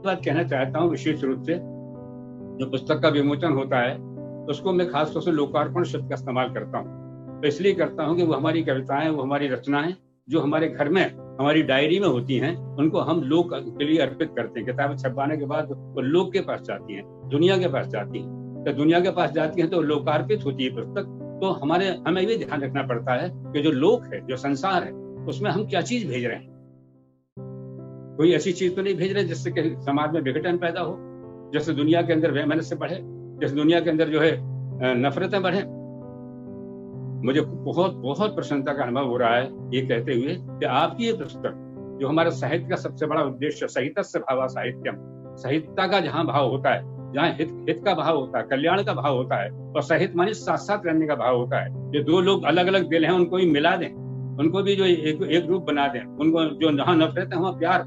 बात कहना चाहता हूँ विशेष रूप से, जो पुस्तक का विमोचन होता है उसको मैं खासतौर से लोकार्पण शब्द का इस्तेमाल करता हूँ। तो इसलिए करता हूँ कि वो हमारी कविताएं, वो हमारी रचनाएं जो हमारे घर में, हमारी डायरी में होती हैं, उनको हम लोग के लिए अर्पित करते हैं। किताब छपवाने के बाद वो लोग के पास जाती हैं, दुनिया के पास जाती हैं। तो दुनिया के पास जाती हैं तो लोकार्पित होती है पुस्तक। तो हमें ये ध्यान रखना पड़ता है कि जो लोक है, जो संसार है, उसमें हम क्या चीज भेज रहे हैं। कोई ऐसी चीज तो नहीं भेज रहे जिससे कि समाज में विघटन पैदा हो, जैसे दुनिया के अंदर वैमनस्य बढ़े, जैसे दुनिया के अंदर जो है नफरतें बढ़े। मुझे बहुत बहुत प्रसन्नता का अनुभव हो रहा है ये कहते हुए कि आपकी ये पुस्तक, जो हमारा साहित्य का सबसे बड़ा उद्देश्य, साहित्यस्य भावा साहित्यम, साहित्य का जहाँ भाव होता है, जहाँ हित का भाव होता है, कल्याण का भाव होता है, और साहित्य माने साथ साथ रहने का भाव होता है। जो दो लोग अलग अलग दिल हैं उनको भी मिला दें, उनको भी जो एक रूप बना दें, उनको जो जहाँ नफरत है वहाँ प्यार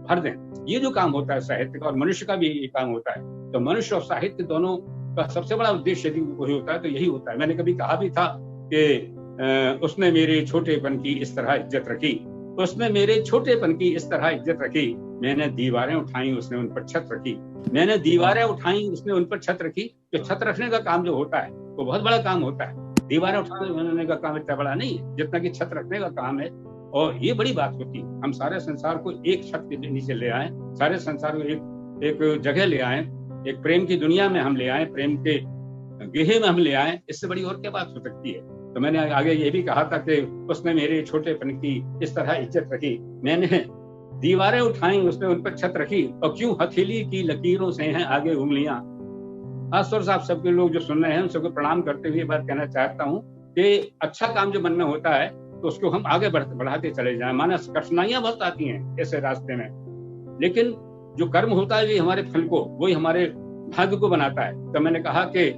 भर दें। ये जो काम होता है साहित्य का, और मनुष्य का भी ये काम होता है। तो मनुष्य और साहित्य दोनों का सबसे बड़ा उद्देश्य यदि वही होता है तो यही होता है। मैंने कभी कहा भी था कि उसने मेरे छोटेपन की इस तरह इज्जत रखी, उसने मेरे छोटेपन की इस तरह इज्जत रखी, मैंने दीवारें उठाई उसने उन पर छत रखी, मैंने दीवारें उठाई उसने उन पर छत रखी। जो छत रखने का काम जो होता है वो बहुत बड़ा काम होता है। दीवारें उठाने का काम इतना बड़ा नहीं है जितना कि छत रखने का काम है। और ये बड़ी बात होती है, हम सारे संसार को एक छत के नीचे ले आए, सारे संसार को एक जगह ले आए, एक प्रेम की दुनिया में हम ले आए, प्रेम के गेहे में हम ले आए। इससे बड़ी और क्या बात हो सकती है। तो मैंने आगे ये भी कहा था कि उसने मेरे छोटेपन की इस तरह इज्जत रखी, मैंने दीवारें उठाई उसने उन पर छत रखी, और क्यों हथेली की लकीरों से हैं आगे उंगलियां। खासतौर से आप सबके लोग जो सुन रहे हैं उन सबको प्रणाम करते हुए बात कहना चाहता हूँ कि अच्छा काम जो मन में होता है तो उसको हम आगे बढ़ाते चले जाएं। माना कठिनाइयां बहुत आती हैं ऐसे रास्ते में, लेकिन जो कर्म होता है हमारे फल को, वही हमारे भाग्य को बनाता है। तो मैंने कहा कि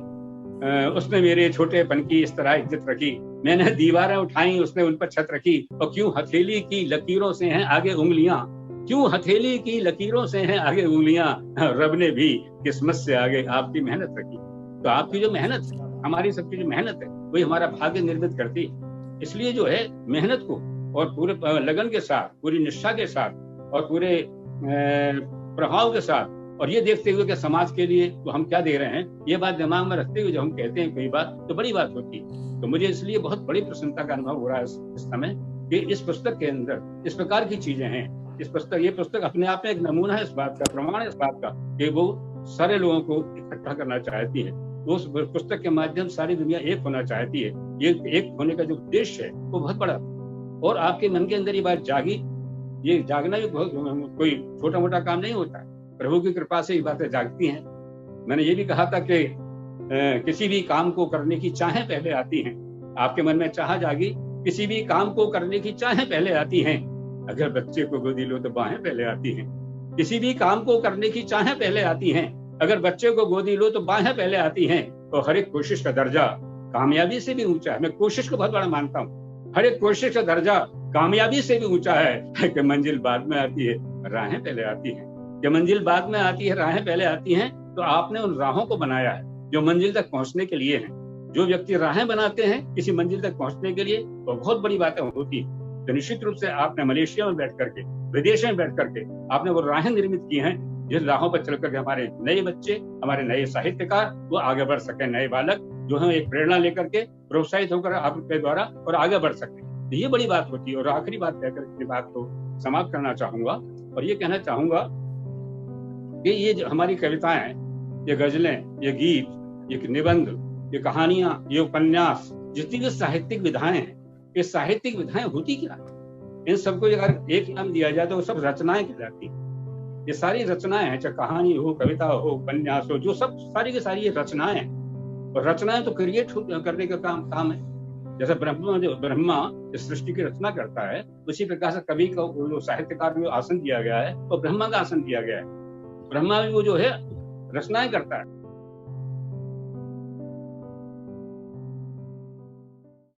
उसने मेरे छोटेपन की इस तरह इज्जत रखी, मैंने दीवारें उठाई उसने उन पर छत रखी, और क्यों हथेली की लकीरों से हैं आगे उंगलियां, क्यों हथेली की लकीरों से हैं आगे उंगलियां, रब ने भी किस्मत से आगे आपकी मेहनत रखी। तो आपकी जो मेहनत है, हमारी सबकी जो मेहनत है, वही हमारा भाग्य निर्मित करती है। इसलिए जो है मेहनत को और पूरे लगन के साथ, पूरी निष्ठा के साथ और पूरे प्रभाव के साथ, और ये देखते हुए कि समाज के लिए तो हम क्या दे रहे हैं, ये बात दिमाग में रखते हुए जब हम कहते हैं कोई बात, तो बड़ी बात होती है। तो मुझे इसलिए बहुत बड़ी प्रसन्नता का अनुभव हो रहा है इस समय कि इस पुस्तक के अंदर इस प्रकार की चीजें हैं। ये पुस्तक अपने आप में एक नमूना है इस बात का, प्रमाण है इस बात का कि वो सारे लोगों को इकट्ठा करना चाहती है। उस पुस्तक के माध्यम सारी दुनिया एक होना चाहती है। ये एक होने का जो उद्देश्य है वो बहुत बड़ा, और आपके मन के अंदर ये बात जागी। ये जागना भी कोई छोटा मोटा काम नहीं होता है, प्रभु की कृपा से ये बातें जागती हैं। मैंने ये भी कहा था कि किसी भी काम को करने की चाहें पहले आती हैं। आपके मन में चाह जागी, किसी भी काम को करने की चाहें पहले आती हैं। अगर बच्चे को गोदी लो तो बाहें पहले आती हैं। किसी भी काम को करने की चाहें पहले आती हैं, अगर बच्चे को गोदी लो तो बाहें पहले आती हैं। तो हर एक कोशिश का दर्जा कामयाबी से भी ऊंचा है। मैं कोशिश को बहुत बड़ा मानता हूँ। हर एक कोशिश का दर्जा कामयाबी से भी ऊंचा है कि मंजिल बाद में आती है, राहें पहले आती हैं। कि मंजिल बाद में आती है, राहें पहले आती हैं। तो आपने उन राहों को बनाया है जो मंजिल तक पहुंचने के लिए हैं। जो व्यक्ति राहें बनाते हैं किसी मंजिल तक पहुंचने के लिए, तो बहुत बड़ी बातें होती है। तो निश्चित रूप से आपने मलेशिया में बैठ करके, विदेश में बैठ करके आपने वो राहें निर्मित की हैं, जिन राहों पर चल करके हमारे नए बच्चे, हमारे नए साहित्यकार वो आगे बढ़ सके, नए बालक जो है एक प्रेरणा लेकर के प्रोत्साहित होकर आपके द्वारा और आगे बढ़ सके। तो ये बड़ी बात होती है। और आखिरी बात कहकर अपनी बात को समाप्त करना चाहूंगा, और ये कहना चाहूंगा कि ये जो हमारी कविताएं, ये गजलें, ये गीत, ये निबंध, ये कहानियां, ये उपन्यास, जितनी भी साहित्यिक विधाएं हैं, ये साहित्यिक विधाएं होती क्या? इन सबको अगर एक नाम दिया जाए तो वो सब रचनाएं कहलाती हैं। ये सारी रचनाएं हैं, चाहे कहानी हो, कविता हो, उपन्यास हो, जो सब सारी की सारी ये रचनाएं हैं। और रचनाएं तो क्रिएट करने का काम है। जैसे ब्रह्मा इस सृष्टि की रचना करता है, उसी प्रकार से कवि को जो साहित्यकार को आसन दिया गया है वो ब्रह्मा का आसन दिया गया है। ब्रह्मा भी वो जो है रचनाएं करता है।